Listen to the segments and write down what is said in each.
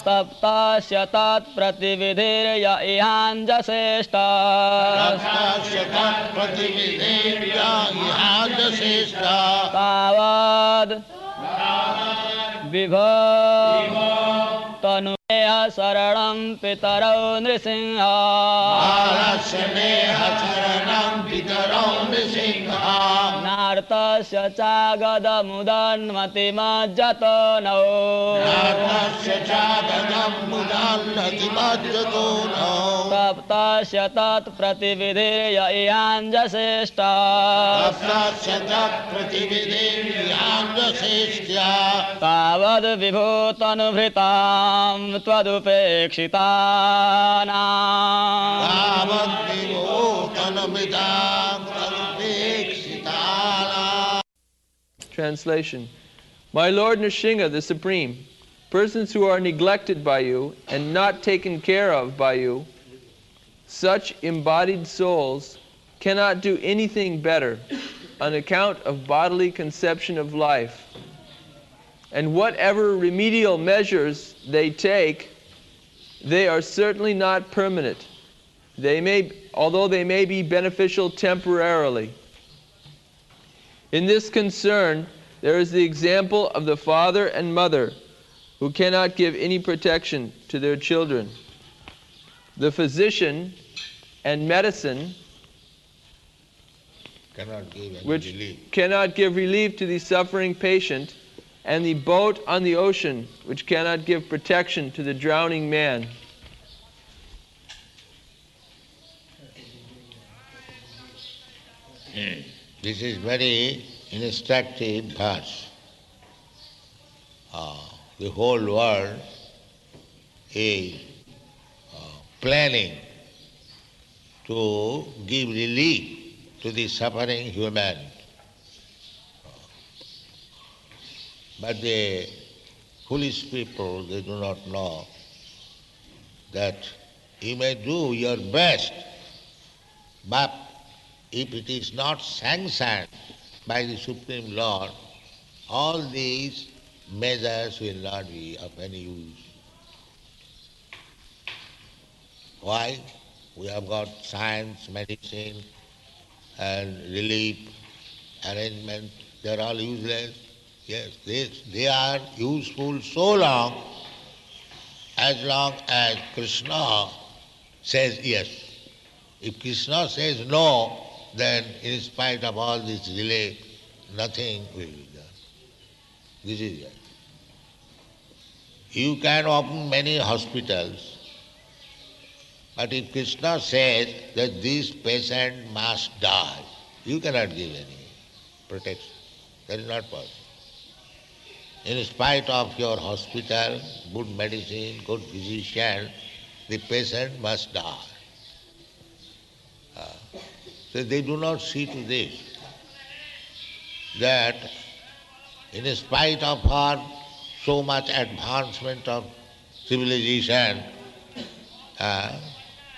तप्तस्य तत्प्रतिविधिर्य इहाञ्जसेष्टा तावद् विभो तनुमेह शरणं पितरौ नृसिंह नार्तस्य चागदमुदन्मतिमज्जतो नौ तप्तस्य तत्प्रतिविधिर्य इहाञ्जसेष्टा तावद् विभूतनुभृतां त्वदुपेक्षितानाम् Translation. My Lord Nrsimha, the Supreme, persons who are neglected by you and not taken care of by you, such embodied souls cannot do anything better on account of bodily conception of life. And whatever remedial measures they take, they are certainly not permanent. Although they may be beneficial temporarily. In this concern, there is the example of the father and mother who cannot give any protection to their children. The physician and medicine cannot give relief to the suffering patient, and the boat on the ocean which cannot give protection to the drowning man. This is very instructive verse. The whole world is planning to give relief to the suffering human. But the foolish people, they do not know that you may do your best, but if it is not sanctioned by the Supreme Lord, all these measures will not be of any use. Why? We have got science, medicine, and relief, arrangement. They are all useless. Yes, they are useful so long as Krishna says yes. If Krishna says no, then in spite of all this delay, nothing will be done. This is it. You can open many hospitals, but if Krishna says that this patient must die, you cannot give any protection. That is not possible. In spite of your hospital, good medicine, good physician, the patient must die. So they do not see to this, that in spite of our so much advancement of civilization,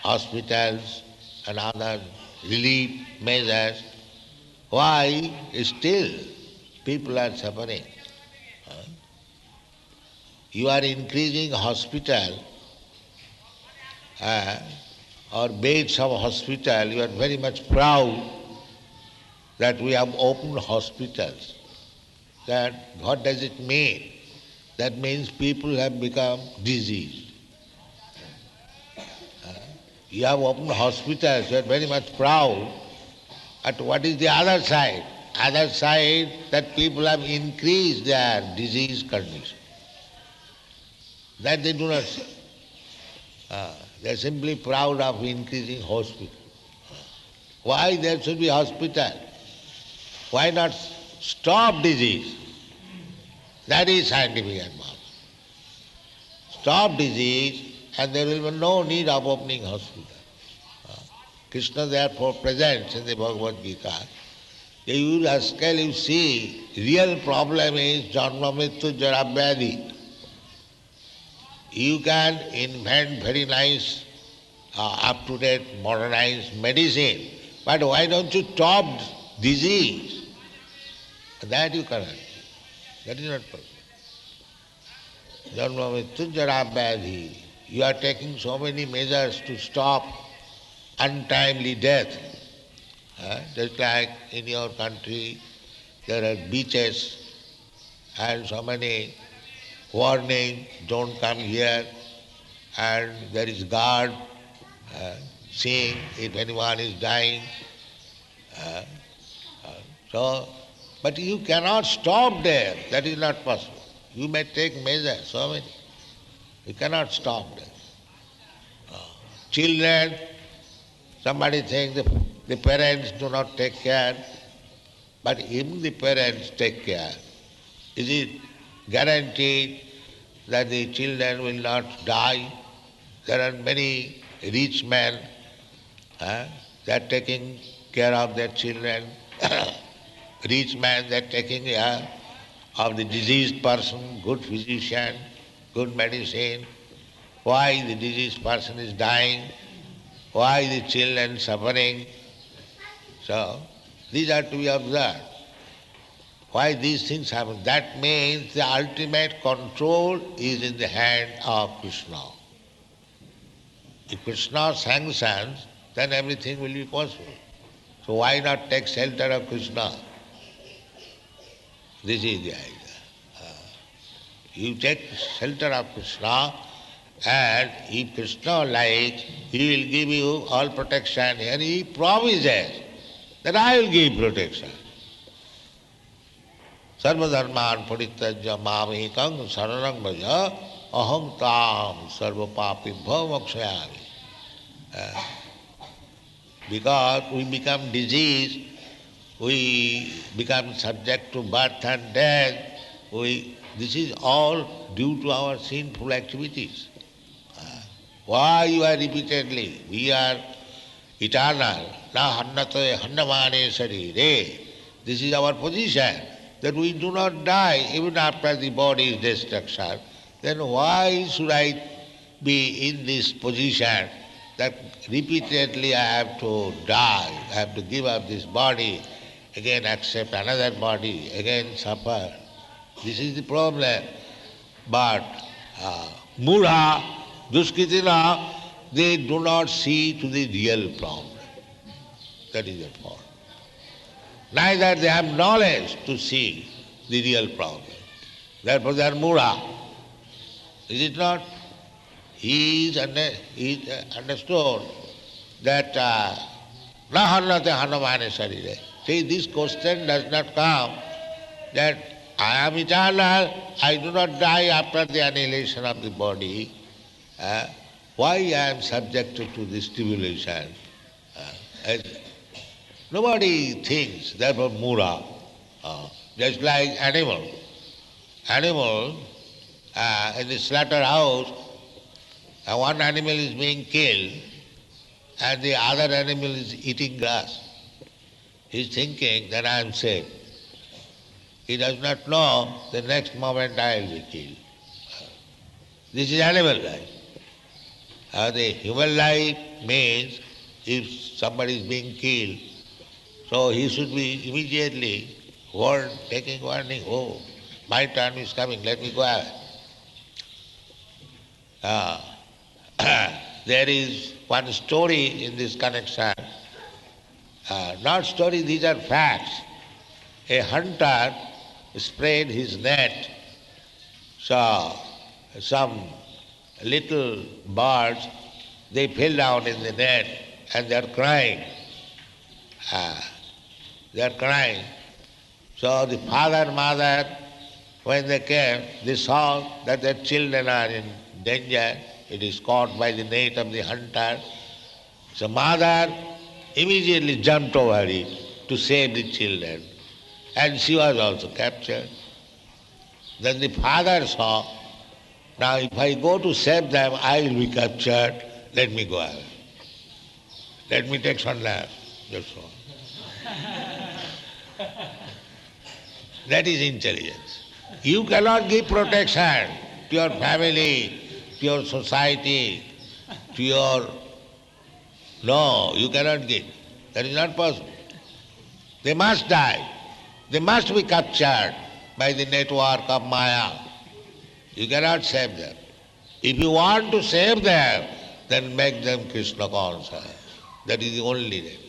hospitals and other relief measures, why still people are suffering? You are increasing hospital or beds of hospital, you are very much proud that we have opened hospitals. That what does it mean? That means people have become diseased. You have opened hospitals, you are very much proud. But what is the other side? Other side, that people have increased their disease condition. That they do not see. They are simply proud of increasing hospital. Why there should be hospital? Why not stop disease? That is scientific advance. Stop disease and there will be no need of opening hospital. Krishna therefore presents in the Bhagavad Gita, you rascal, you see, real problem is janma mrityu jara vyadhi. You can invent very nice, up-to-date, modernized medicine, but why don't you stop disease? That you cannot. That is not possible. Janma Mrityunjara Vyadhi. You are taking so many measures to stop untimely death. Just like in your country, there are beaches and so many warning, don't come here, and there is guard seeing if anyone is dying. Uh, so, but you cannot stop there. That is not possible. You may take measures, so many. You cannot stop there. Children, somebody thinks the parents do not take care, but if the parents take care, is it guaranteed that the children will not die? There are many rich men, they are taking care of their children. Rich men, they are taking care of the diseased person, good physician, good medicine. Why the diseased person is dying? Why the children suffering? So, these are to be observed. Why these things happen? That means the ultimate control is in the hand of Krishna. If Krishna sanctions, then everything will be possible. So why not take shelter of Krishna? This is the idea. You take shelter of Krishna, and if Krishna likes, he will give you all protection, and he promises that I will give protection. Sarvadharman parityajya mamekam saranam bhaja aham tam sarva papibhyo mokshayami. Because we become diseased, we become subject to birth and death, this is all due to our sinful activities. Why you are repeatedly, we are eternal, na hannate hannamane sarire. This is our position, that we do not die even after the body's destruction. Then why should I be in this position that repeatedly I have to die, I have to give up this body, again accept another body, again suffer? This is the problem. But Mudha, Duskritina, they do not see to the real problem. That is the point. Neither they have knowledge to see the real problem. Therefore they are Mudha. Is it not? He is understood that na hannate hannamane sarire. See, this question does not come that I am eternal, I do not die after the annihilation of the body. Why I am subjected to this tribulation? Nobody thinks, therefore Mura, just like animal. Animal in the slaughterhouse, one animal is being killed and the other animal is eating grass. He is thinking that I am safe. He does not know the next moment I will be killed. This is animal life. The human life means if somebody is being killed, so he should be immediately warned, taking warning, oh, my turn is coming, let me go away. There is one story in this connection. Not story, these are facts. A hunter spread his net, so some little birds, they fell down in the net and they are crying. They are crying. So the father, mother, when they came, they saw that their children are in danger. It is caught by the net of the hunter. So mother immediately jumped over it to save the children. And she was also captured. Then the father saw, now if I go to save them, I will be captured. Let me go away. Let me take some nap. That's all. That is intelligence. You cannot give protection to your family, to your society, to your... No, you cannot give. That is not possible. They must die. They must be captured by the network of Maya. You cannot save them. If you want to save them, then make them Krishna conscious. That is the only way.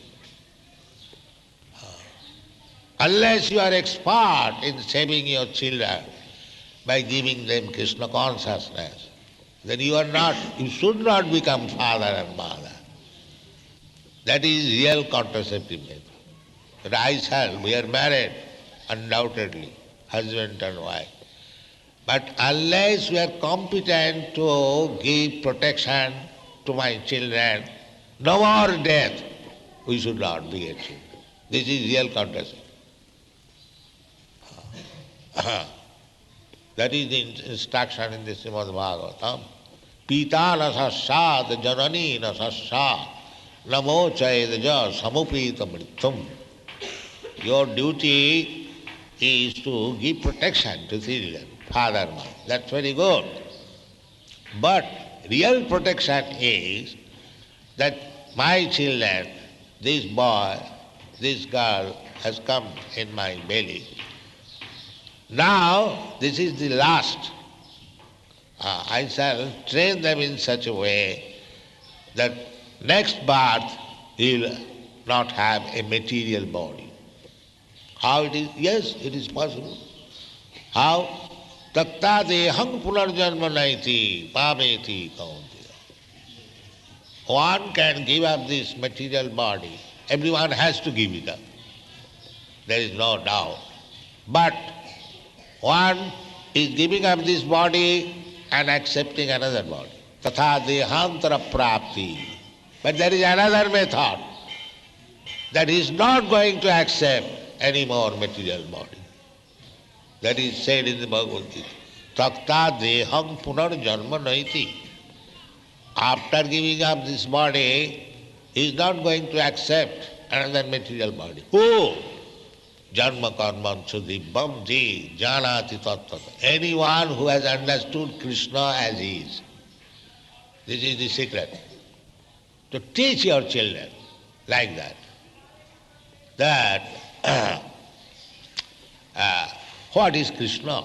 Unless you are expert in saving your children by giving them Krishna consciousness, then you should not become father and mother. That is real contraceptive method. But we are married, undoubtedly, husband and wife. But unless we are competent to give protection to my children, no more death, we should not beget children. This is real contraceptive. That is the instruction in the Srimad Bhagavatam. Pita na sassat janani na sassat namo chaedaja samupita mritum. Your duty is to give protection to children, father, mother. That's very good. But real protection is that my children, this boy, this girl has come in my belly. Now, this is the last. I shall train them in such a way that next birth he will not have a material body. How it is? Yes, it is possible. How? Tatta dehang punarjanma naiti pameti kauntiya. One can give up this material body. Everyone has to give it up. There is no doubt. But one is giving up this body and accepting another body. Tatha dehantara prapti. But there is another method that he is not going to accept any more material body. That is said in the Bhagavad Gita. Takta deham punar janma naiti. After giving up this body, he is not going to accept another material body. Who? Janma karman sudibbam ji janati tattva. Anyone who has understood Krishna as he is. This is the secret. To teach your children like that. That what is Krishna?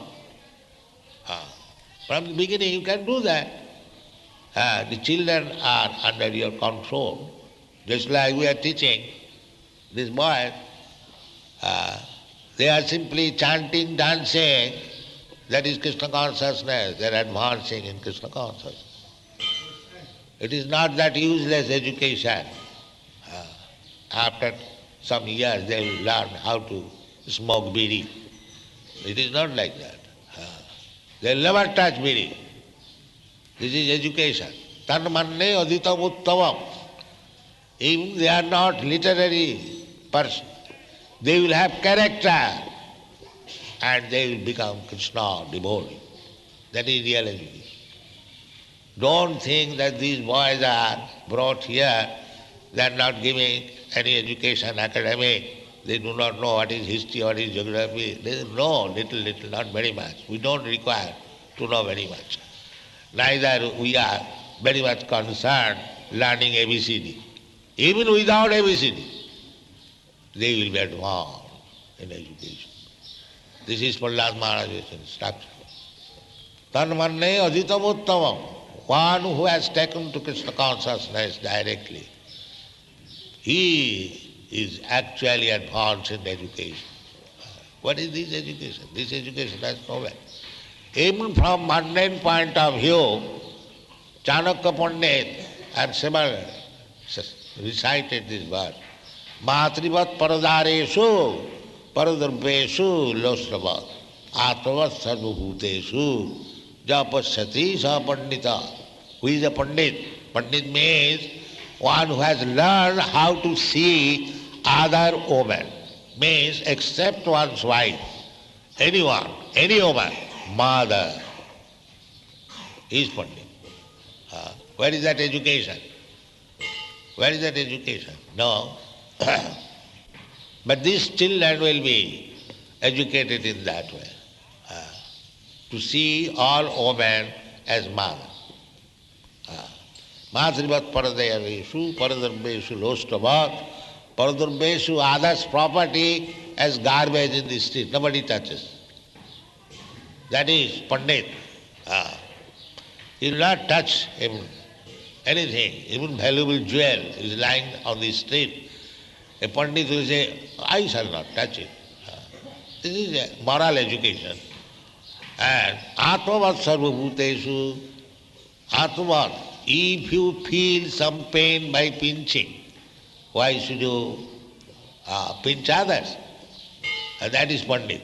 From the beginning you can do that. The children are under your control. Just like we are teaching this boy, they are simply chanting, dancing. That is Krishna consciousness. They are advancing in Krishna consciousness. It is not that useless education. After some years they will learn how to smoke bidi. It is not like that. They will never touch bidi. This is education. Tanmanne aditam uttavam. Even they are not literary person. They will have character and they will become Krishna devotee. That is real education. Don't think that these boys are brought here, they are not giving any education, academic, they do not know what is history, what is geography. They know little, not very much. We don't require to know very much. Neither we are very much concerned learning ABCD. Even without ABCD, they will be advanced in education. This is Prahlad Maharaj's instruction. Tanmanne aditam uttamam. One who has taken to Krishna consciousness directly, he is actually advanced in education. What is this education? This education has no value. Even from mundane point of view, Chanakya Pandit and Simar recited this verse. Matrivat paradareshu paradrabeshu lostravat atmavat sarvabhuteshu japasyati sa pandita. Who is a pandit? Pandit means one who has learned how to see other women. Means except one's wife. Anyone, any woman, mother, is pandit. Where is that education? Where is that education? No. But these children will be educated in that way. To see all women as mother. Matrivat paradayaveshu, paradarbeshu lostavat, paradarbeshu others' property as garbage in the street. Nobody touches. That is Pandit. He will not touch him anything, even valuable jewel is lying on the street. A Pandit will say, I shall not touch it. This is a moral education. And Atmavat Sarvabhuteshu, Atmavat, if you feel some pain by pinching, why should you pinch others? That is Pandit.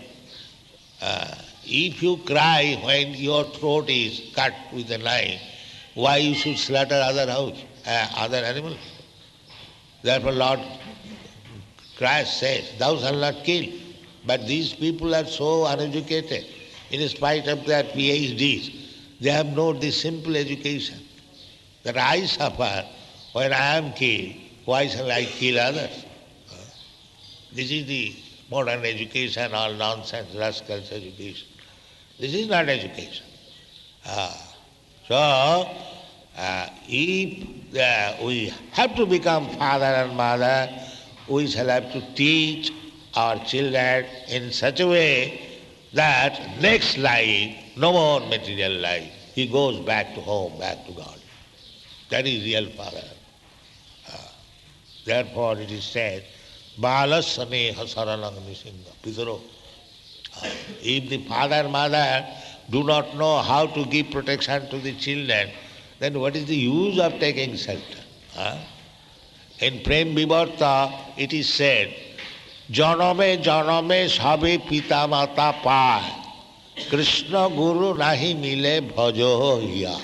If you cry when your throat is cut with a knife, why you should slaughter other animals? Therefore Lord Christ says, thou shalt not kill. But these people are so uneducated. In spite of their PhDs, they have not this simple education. That I suffer when I am killed, why shall I kill others? This is the modern education, all nonsense, rascals education. This is not education. If we have to become father and mother, we shall have to teach our children in such a way that next life, no more material life, he goes back to home, back to God. That is real father. Therefore it is said, Balas saneha saranang nisingha pitaro. If the father and mother do not know how to give protection to the children, then what is the use of taking shelter? In Prem Vivarta it is said, Janame janame sabhe pita mata pay, Krishna guru nahi mile bhajo hiya.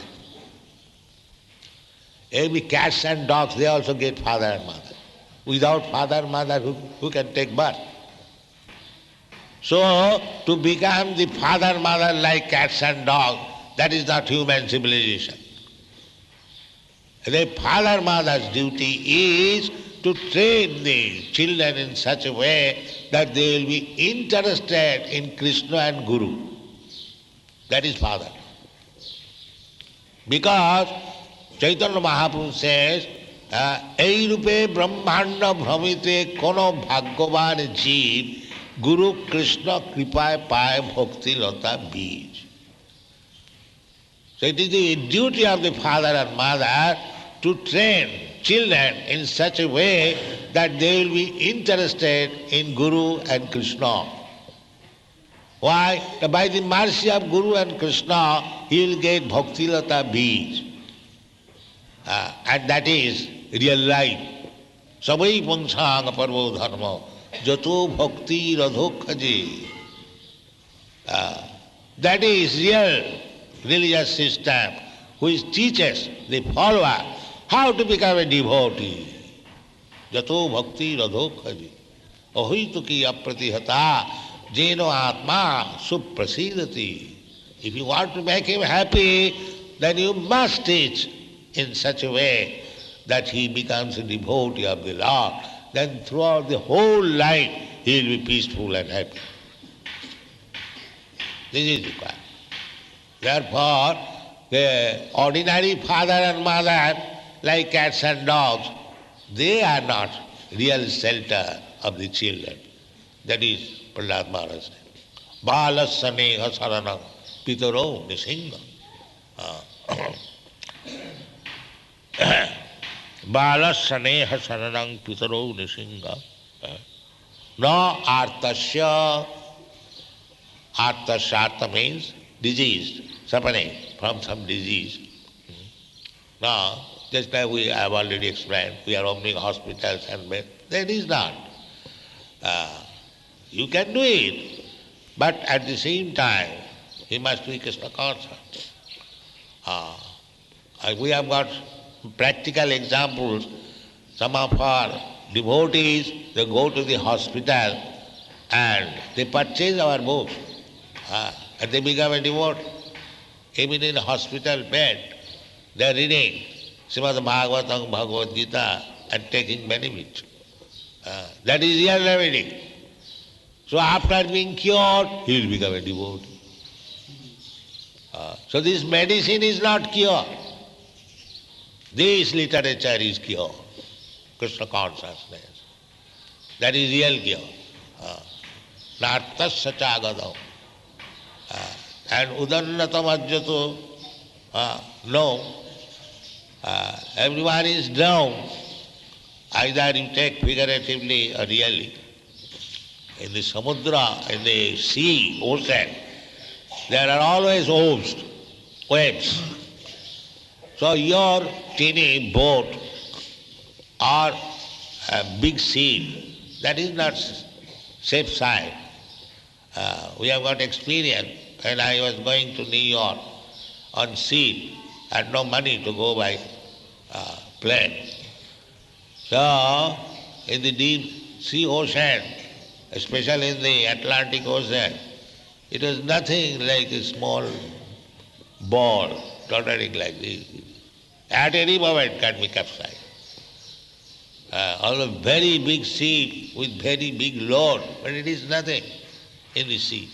Every cats and dogs, they also get father and mother. Without father and mother, who can take birth? So, to become the father and mother like cats and dogs, that is not human civilization. The father and mother's duty is to train the children in such a way that they will be interested in Krishna and Guru. That is father. Because Chaitanya Mahaprabhu says, Ei rupe brahmanda bhramite kono bhagyavan jeev Guru Krishna kripaye paye bhakti lata bij. So it is the duty of the father and mother to train children in such a way that they will be interested in Guru and Krishna. Why? By the mercy of Guru and Krishna, he will get bhakti lata bij. And that is real life. Sabai pangsang parvo dharma jato bhakti radhokhaji. That is real religious system which teaches the follower how to become a devotee. Jato bhakti radhokhaji. Ahituki apratihata jeno atma suprasidati. If you want to make him happy, then you must teach in such a way that he becomes a devotee of the Lord. Then throughout the whole life he will be peaceful and happy. This is required. Therefore, the ordinary father and mother, like cats and dogs, they are not real shelter of the children. That is Prahlad Maharaj said. Balas saneha saranam pitaro nisingha. Balas saneha saranam pitaro nisingha. No artasya. Artasya means diseased, suffering from some disease. Now, just like we have already explained, we are opening hospitals and beds. That is not. You can do it, but at the same time, he must be Krishna conscious. We have got practical examples. Some of our devotees, they go to the hospital and they purchase our books and they become a devotee. Even in a hospital bed, they are reading Srimad Bhagavatam, Bhagavad Gita and taking benefit. That is real remedy. So after being cured, he will become a devotee. So this medicine is not cure. This literature is cure. Krishna consciousness. That is real cure. Nartasya chagadam. And udannatam ajjato, no. Everyone is down. Either you take figuratively or really. In the samudra, in the sea, ocean, there are always waves. So your teeny boat or a big sea, that is not safe side. We have got experience. When I was going to New York on sea, I had no money to go by plane. So, in the deep sea ocean, especially in the Atlantic Ocean, it was nothing like a small ball tottering like this. At any moment can be capsized. Although very big sea with very big load, but it is nothing in the sea.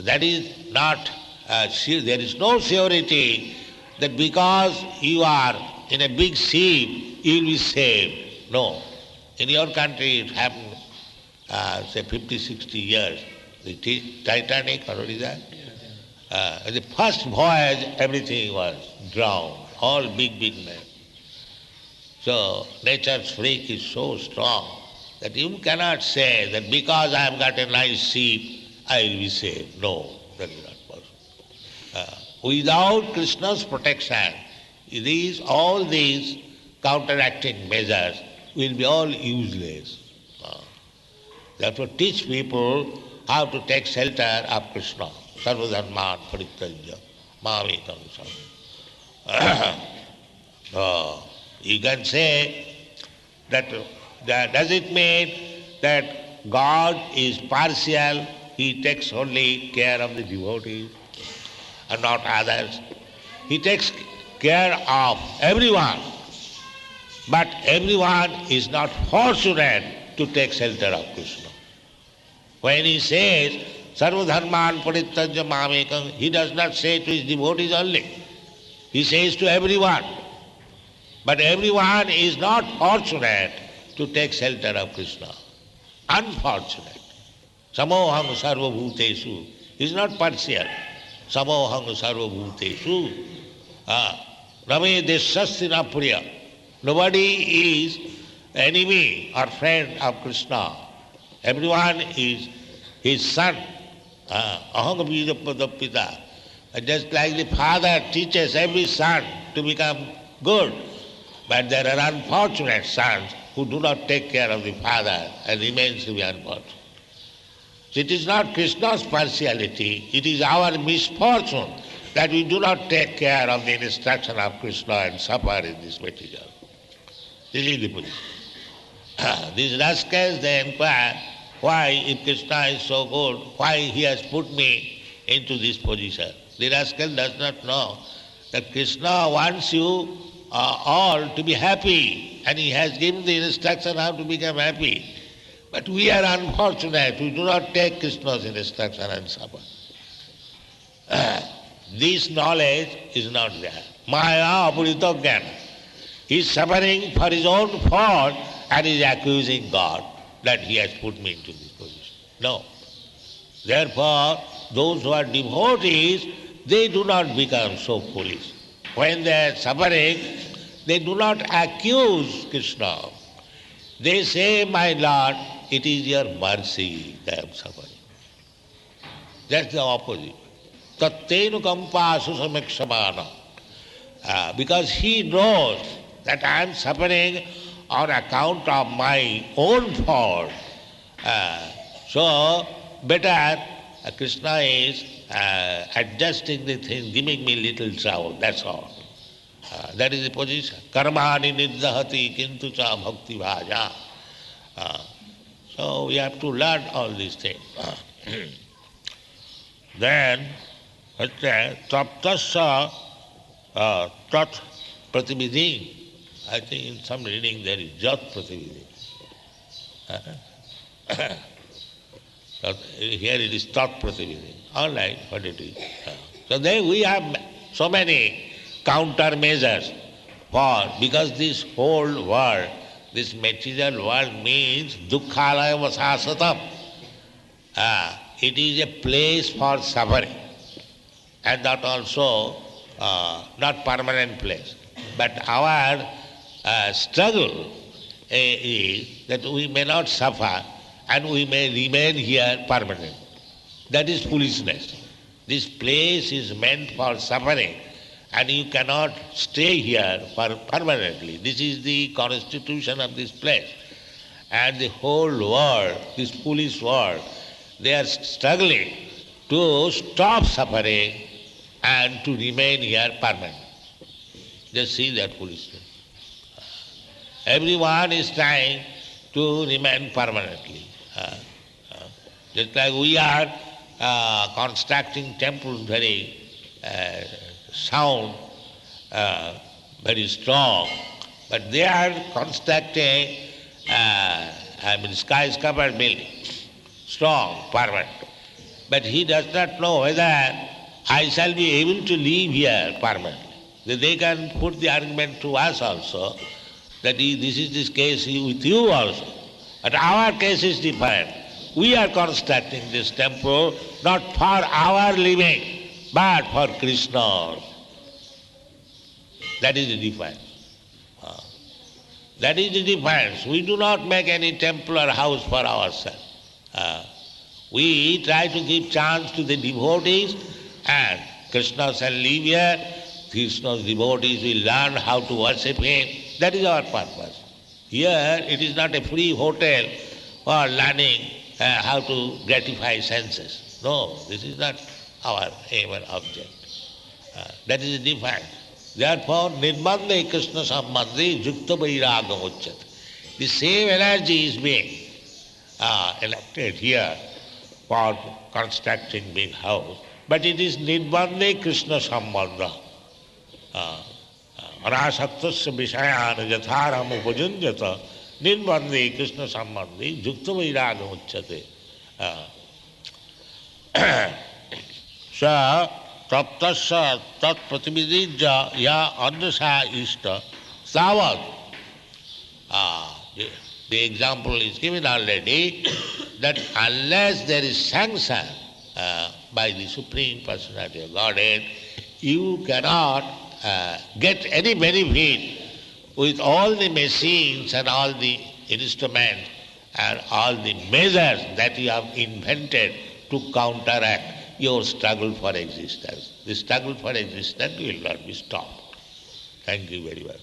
That is not, there is no surety that because you are in a big sea, you will be saved. No. In your country it happened, say 50, 60 years. The Titanic, or what is that? The first voyage, everything was drowned, all big men. So nature's freak is so strong that you cannot say that because I have got a nice ship, I will be saved. No, that is not possible. Without Krishna's protection, all these counteracting measures will be all useless. Therefore teach people how to take shelter of Krishna. Sarvadharman parittajya mamekam saranam. You can say that does it mean that God is partial, He takes only care of the devotees and not others? He takes care of everyone, but everyone is not fortunate to take shelter of Krishna. When He says, Sarvadharman parittajya mamekam, He does not say to His devotees only. He says to everyone. But everyone is not fortunate to take shelter of Krishna. Unfortunate. Samoham sarva bhutesu is not partial. Samoham sarva bhutesu. Rame deshasya priya. Nobody is enemy or friend of Krishna. Everyone is his son. Aham vidapadappita. Just like the father teaches every son to become good. But there are unfortunate sons who do not take care of the father and remains to be unfortunate. So it is not Krishna's partiality, it is our misfortune that we do not take care of the instruction of Krishna and suffer in this material. This is the position. These rascals, they inquire, why, if Krishna is so good, why He has put me into this position? The rascal does not know that Krishna wants you all to be happy, and He has given the instruction how to become happy. But we are unfortunate, we do not take Krishna's instruction and suffer. This knowledge is not there. Maya apurita jnana. He is suffering for his own fault and is accusing God that He has put me into this position. No. Therefore, those who are devotees, they do not become so foolish. When they are suffering, they do not accuse Krishna. They say, my Lord, it is your mercy that I am suffering. That's the opposite. Tattenu kampa susamekshamana. Because he knows that I am suffering on account of my own fault. So, better Krishna is adjusting the thing, giving me little trouble, that's all. That is the position. Karmani niddhati kintu cha bhakti bhaja. So we have to learn all these things. Then, taptasya tat pratividhi. I think in some reading there is jat pratividhi. Here it is tat pratividhi. All right, what it is. So then we have so many countermeasures because this whole world, this material world means dukkhalaya vasasatam. it is a place for suffering, and that also not permanent place. But our struggle is that we may not suffer and we may remain here permanently. That is foolishness. This place is meant for suffering and you cannot stay here permanently. This is the constitution of this place. And the whole world, this foolish world, they are struggling to stop suffering and to remain here permanently. Just see that foolishness. Everyone is trying to remain permanently. Just like we are constructing temples very sound, very strong, but they are constructing skyscraper building, strong, permanent. But he does not know whether I shall be able to live here permanently. They can put the argument to us also that this is this case with you also. But our case is different. We are constructing this temple not for our living, but for Krishna. That is the difference. That is the difference. We do not make any temple or house for ourselves. We try to give chance to the devotees, and Krishna shall live here. Krishna's devotees will learn how to worship him. That is our purpose. Here it is not a free hotel for learning how to gratify senses. No, this is not our aim and object. That is the difference. Therefore, Nirbandhe Krishna Sambandhe Yukta Vairagam Uchyate. The same energy is being elected here for constructing big house, but it is Nirbandhe Krishna Sambandha. Anasaktasya Vishayana Jatharam Upajunjata Nirbandhe Krishna Sambandhe Yukta Vairagam Uchyate. Sa Taptasya Tat Pratividija Ya Andasa Ishta Savad. The example is given already that unless there is sanction by the Supreme Personality of Godhead, you cannot get any benefit with all the machines and all the instruments and all the measures that you have invented to counteract your struggle for existence. The struggle for existence will not be stopped. Thank you very much.